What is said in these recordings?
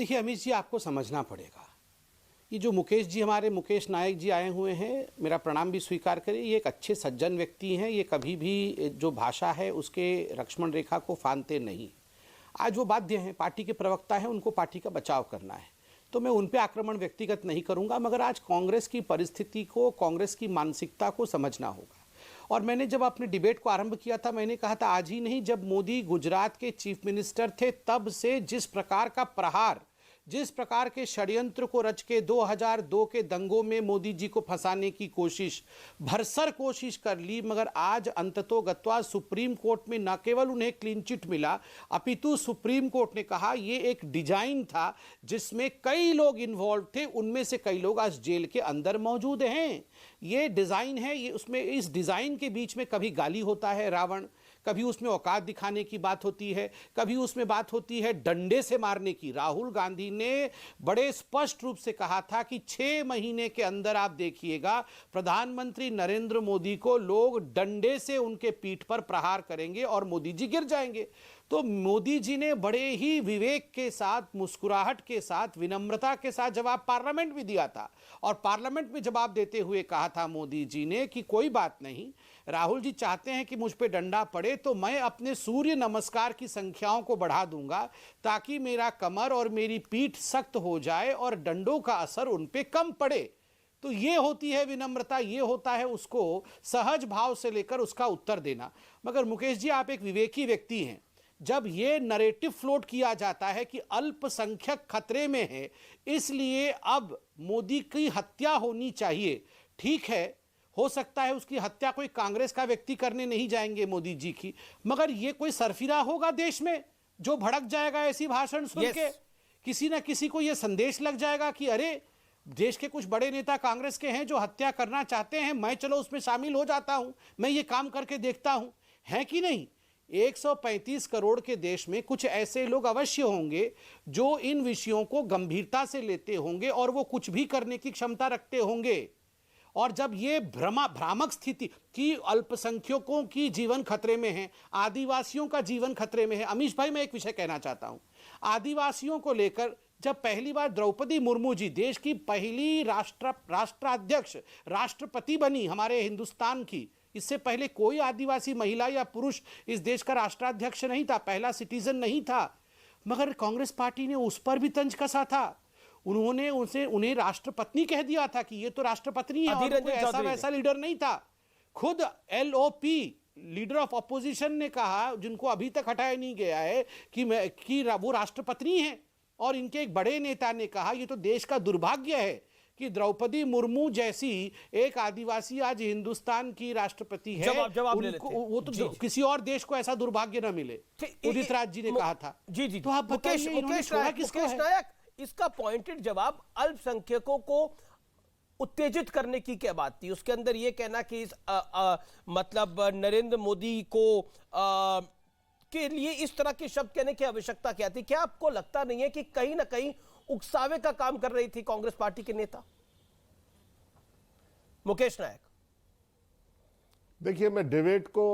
देखिए अमित जी, आपको समझना पड़ेगा, ये जो मुकेश जी, हमारे मुकेश नायक जी आए हुए हैं, मेरा प्रणाम भी स्वीकार करें, ये एक अच्छे सज्जन व्यक्ति हैं। ये कभी भी जो भाषा है उसके लक्ष्मण रेखा को फांदते नहीं। आज वो बाध्य हैं, पार्टी के प्रवक्ता हैं, उनको पार्टी का बचाव करना है, तो मैं उन पे आक्रमण व्यक्तिगत नहीं करूंगा। मगर आज कांग्रेस की परिस्थिति को, कांग्रेस की मानसिकता को समझना होगा। और मैंने जब अपने डिबेट को आरंभ किया था, मैंने कहा था आज ही नहीं, जब मोदी गुजरात के चीफ मिनिस्टर थे तब से जिस प्रकार का प्रहार, जिस प्रकार के षड्यंत्र को रच के 2002 के दंगों में मोदी जी को फंसाने की कोशिश, भरसर कोशिश कर ली, मगर आज अंततोगत्वा सुप्रीम कोर्ट में न केवल उन्हें क्लीन चिट मिला, अपितु सुप्रीम कोर्ट ने कहा यह एक डिजाइन था जिसमें कई लोग इन्वॉल्व थे, उनमें से कई लोग आज जेल के अंदर मौजूद हैं। ये डिजाइन है, ये उसमें, इस डिजाइन के बीच में कभी गाली होता है रावण, कभी उसमें औकात दिखाने की बात होती है, कभी उसमें बात होती है डंडे से मारने की। राहुल गांधी ने बड़े स्पष्ट रूप से कहा था कि 6 महीने के अंदर आप देखिएगा प्रधानमंत्री नरेंद्र मोदी को लोग डंडे से उनके पीठ पर प्रहार करेंगे और मोदी जी गिर जाएंगे। तो मोदी जी ने बड़े ही विवेक के साथ, मुस्कुराहट के साथ, विनम्रता के साथ जवाब पार्लियामेंट में दिया था। और पार्लियामेंट में जवाब देते हुए कहा था मोदी जी ने कि कोई बात नहीं, राहुल जी चाहते हैं कि मुझ पे डंडा पड़े तो मैं अपने सूर्य नमस्कार की संख्याओं को बढ़ा दूंगा ताकि मेरा कमर और मेरी पीठ सख्त हो जाए और डंडों का असर उन पे कम पड़े। तो ये होती है विनम्रता, ये होता है उसको सहज भाव से लेकर उसका उत्तर देना। मगर मुकेश जी, आप एक विवेकी व्यक्ति हैं। जब ये नरेटिव फ्लोट किया जाता है कि अल्पसंख्यक खतरे में है इसलिए अब मोदी की हत्या होनी चाहिए, ठीक है, हो सकता है उसकी हत्या कोई कांग्रेस का व्यक्ति करने नहीं जाएंगे मोदी जी की, मगर ये कोई सरफिरा होगा देश में जो भड़क जाएगा ऐसी भाषण सुन के? किसी ना किसी को यह संदेश लग जाएगा कि अरे, देश के कुछ बड़े नेता कांग्रेस के हैं जो हत्या करना चाहते हैं, मैं चलो उसमें शामिल हो जाता हूं, मैं ये काम करके देखता हूं, है कि नहीं? 135 करोड़ के देश में कुछ ऐसे लोग अवश्य होंगे जो इन विषयों को गंभीरता से लेते होंगे और वो कुछ भी करने की क्षमता रखते होंगे। और जब ये भ्रामक स्थिति कि अल्पसंख्यकों की जीवन खतरे में है, आदिवासियों का जीवन खतरे में है। अमीश भाई, मैं एक विषय कहना चाहता हूं, आदिवासियों को लेकर जब पहली बार द्रौपदी मुर्मू जी देश की पहली राष्ट्राध्यक्ष, राष्ट्रपति बनी हमारे हिंदुस्तान की, इससे पहले कोई आदिवासी महिला या पुरुष इस देश का राष्ट्राध्यक्ष नहीं था, पहला सिटीजन नहीं था, मगर कांग्रेस पार्टी ने उस पर भी तंज कसा था। उन्होंने उन्हें राष्ट्रपत्नी कह दिया था कि ये तो राष्ट्रपत्नी है, और कोई ऐसा वैसा लीडर नहीं था। खुद LOP, लीडर ऑफ अपोजिशन, ने कहा, जिनको अभी तक हटाया नहीं गया है, कि वो राष्ट्रपत्नी है। और इनके एक बड़े नेता ने कहा ये तो देश का दुर्भाग्य है कि द्रौपदी मुर्मू जैसी एक आदिवासी आज हिंदुस्तान की राष्ट्रपति है। जवाब ले लेते हैं। वो तो किसी और देश को ऐसा दुर्भाग्य न मिले, उदित राज जी ने कहा था। जी, तो आप मुकेश नायक, इसका पॉइंटेड जवाब अल्पसंख्यकों को उत्तेजित करने की क्या बात थी? उसके अंदर यह कहना कि मतलब नरेंद्र मोदी को के लिए इस तरह के शब्द कहने की आवश्यकता क्या थी? क्या आपको लगता नहीं है कि कहीं ना कहीं उकसावे का काम कर रही थी कांग्रेस पार्टी के नेता? मुकेश नायक, देखिए, मैं डिबेट को,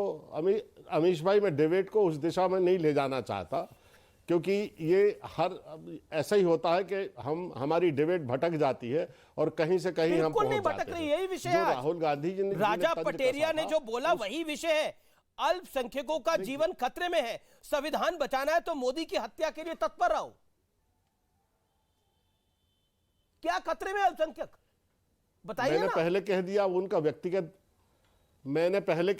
अमीश भाई, मैं डिबेट को उस दिशा में नहीं ले जाना चाहता, क्योंकि ये ऐसा ही होता है कि हमारी डिबेट भटक जाती है और कहीं से कहीं हम पहुंच जाते हैं। यही विषय जो है। राहुल गांधी जी ने, राजा पटेरिया ने जो बोला वही विषय है। अल्पसंख्यकों का जीवन खतरे में है, संविधान बचाना है तो मोदी की हत्या के लिए तत्पर रहो। क्या खतरे में अल्पसंख्यक, बताइए ना। मैंने पहले कह दिया उनका व्यक्तिगत, मैंने पहले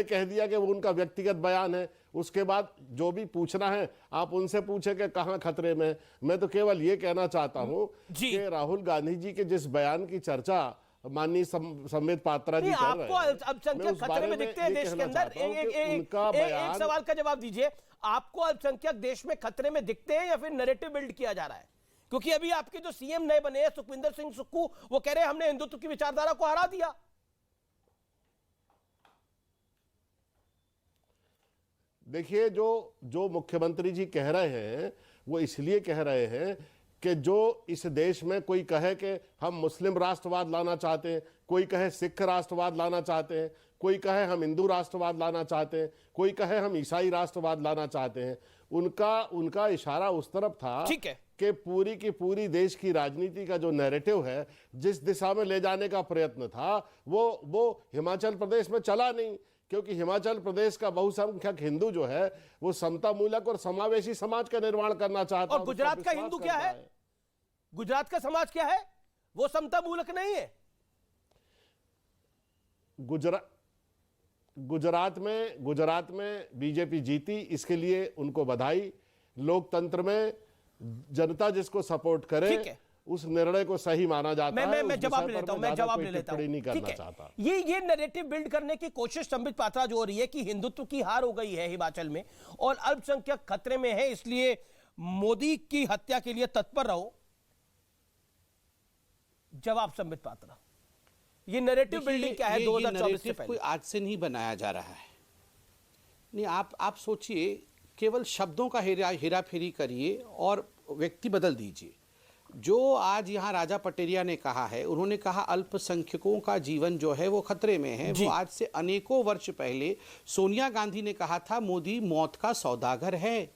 कह दिया कि वो उनका व्यक्तिगत बयान है। उसके बाद जो भी पूछना है आप उनसे पूछे कि कहां खतरे में। मैं तो केवल ये कहना चाहता हूं कि राहुल गांधी जी के जिस बयान की चर्चा माननीय संबित पात्रा जी कर रहे हैं, आपको अल्पसंख्यक खतरे में दिखते हैं देश के अंदर? एक सवाल का जवाब दीजिए, आपको अल्पसंख्यक देश में खतरे में दिखते हैं या फिर नैरेटिव बिल्ड किया जा रहा है? क्योंकि अभी आपके जो सीएम नए बने हैं सुखविंदर सिंह सुक्खू, वो कह रहे हैं हमने हिंदुत्व की विचारधारा को हरा दिया। देखिए, जो मुख्यमंत्री जी कह रहे हैं वो इसलिए कह रहे हैं कि जो इस देश में कोई कहे कि हम मुस्लिम राष्ट्रवाद लाना चाहते हैं, कोई कहे सिख राष्ट्रवाद लाना चाहते हैं, कोई कहे हम हिंदू राष्ट्रवाद लाना चाहते हैं, कोई कहे हम ईसाई राष्ट्रवाद लाना चाहते हैं, उनका इशारा उस तरफ था ठीक है कि पूरी की पूरी देश की राजनीति का जो नैरेटिव है जिस दिशा में ले जाने का प्रयत्न था वो हिमाचल प्रदेश में चला नहीं, क्योंकि हिमाचल प्रदेश का बहुसंख्यक हिंदू जो है वो समता मूलक और समावेशी समाज का निर्माण करना चाहता है। और गुजरात का हिंदू क्या है? गुजरात का समाज क्या है? वो समता मूलक नहीं है। गुजरात में बीजेपी जीती, इसके लिए उनको बधाई। लोकतंत्र में जनता जिसको सपोर्ट करे उस निर्णय को सही माना जाता है। मैं जवाब ले लेता हूं, मैं जवाब ले लेता हूं। नहीं करना चाहता। ये नैरेटिव बिल्ड करने की कोशिश संबित पात्रा जो हो रही है कि हिंदुत्व की हार हो गई है हिमाचल में और अल्पसंख्यक खतरे में है, इसलिए मोदी की हत्या के लिए तत्पर रहो। जवाब संबित पात्रा, ये नैरेटिव बिल्डिंग क्या है? 2024 से पहले कोई आज से नहीं बनाया जा रहा है। नहीं, आप सोचिए, केवल शब्दों का हेरा फेरी करिए और व्यक्ति बदल दीजिए। जो आज यहाँ राजा पटेरिया ने कहा है, उन्होंने कहा अल्पसंख्यकों का जीवन जो है वो खतरे में है। वो आज से अनेकों वर्ष पहले सोनिया गांधी ने कहा था मोदी मौत का सौदागर है।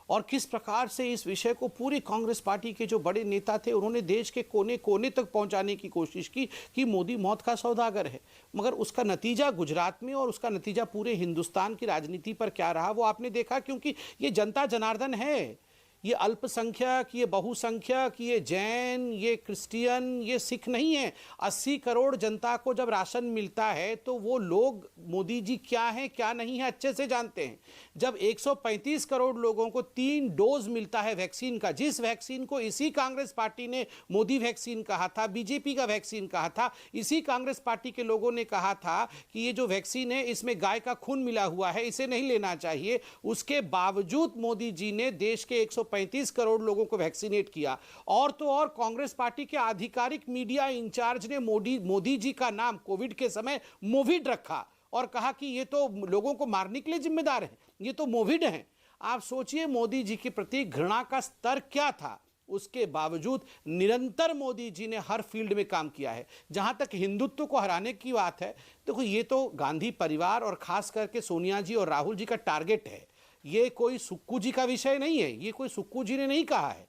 और किस प्रकार से इस विषय को पूरी कांग्रेस पार्टी के जो बड़े नेता थे उन्होंने देश के कोने कोने तक पहुंचाने की कोशिश की कि मोदी मौत का सौदागर है। मगर उसका नतीजा गुजरात में और उसका नतीजा पूरे हिंदुस्तान की राजनीति पर क्या रहा वो आपने देखा, क्योंकि ये जनता जनार्दन है। ये अल्पसंख्यक, ये बहुसंख्यक, ये जैन, ये क्रिश्चियन, ये सिख नहीं है। 80 करोड़ जनता को जब राशन मिलता है तो वो लोग मोदी जी क्या हैं क्या नहीं है अच्छे से जानते हैं। जब 135 करोड़ लोगों को 3 डोज मिलता है वैक्सीन का, जिस वैक्सीन को इसी कांग्रेस पार्टी ने मोदी वैक्सीन कहा था, बीजेपी का वैक्सीन कहा था, इसी कांग्रेस पार्टी के लोगों ने कहा था कि ये जो वैक्सीन है इसमें गाय का खून मिला हुआ है, इसे नहीं लेना चाहिए। उसके बावजूद मोदी जी ने देश के 135 करोड़ लोगों को वैक्सीनेट किया। और तो और कांग्रेस पार्टी के आधिकारिक मीडिया इंचार्ज ने मोदी जी का नाम कोविड के समय मोविड रखा और कहा कि ये तो लोगों को मारने के लिए जिम्मेदार है, ये तो मोविड हैं। आप सोचिए मोदी जी के प्रति घृणा का स्तर क्या था। उसके बावजूद निरंतर मोदी जी ने हर फील्ड में काम किया है। जहां तक हिंदुत्व को हराने की बात है, देखो ये तो गांधी परिवार और खास करके सोनिया जी और राहुल जी का टारगेट है। ये कोई सुक्कू जी का विषय नहीं है, ये कोई सुक्कू जी ने नहीं कहा है।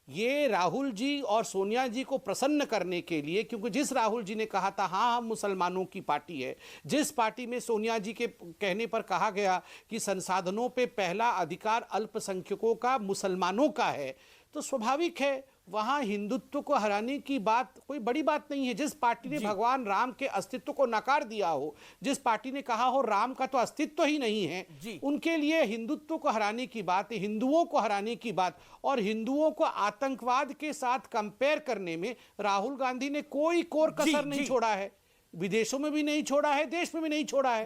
ये राहुल जी और सोनिया जी को प्रसन्न करने के लिए, क्योंकि जिस राहुल जी ने कहा था हाँ हम मुसलमानों की पार्टी है, जिस पार्टी में सोनिया जी के कहने पर कहा गया कि संसाधनों पे पहला अधिकार अल्पसंख्यकों का, मुसलमानों का है, तो स्वाभाविक है वहां हिंदुत्व को हराने की बात कोई बड़ी बात नहीं है। जिस पार्टी ने भगवान राम के अस्तित्व को नकार दिया हो, जिस पार्टी ने कहा हो राम का तो अस्तित्व ही नहीं है, उनके लिए हिंदुत्व को हराने की बात, हिंदुओं को हराने की बात और हिंदुओं को आतंकवाद के साथ कंपेयर करने में राहुल गांधी ने कोई कोर कसर नहीं छोड़ा है। विदेशों में भी नहीं छोड़ा है, देश में भी नहीं छोड़ा है।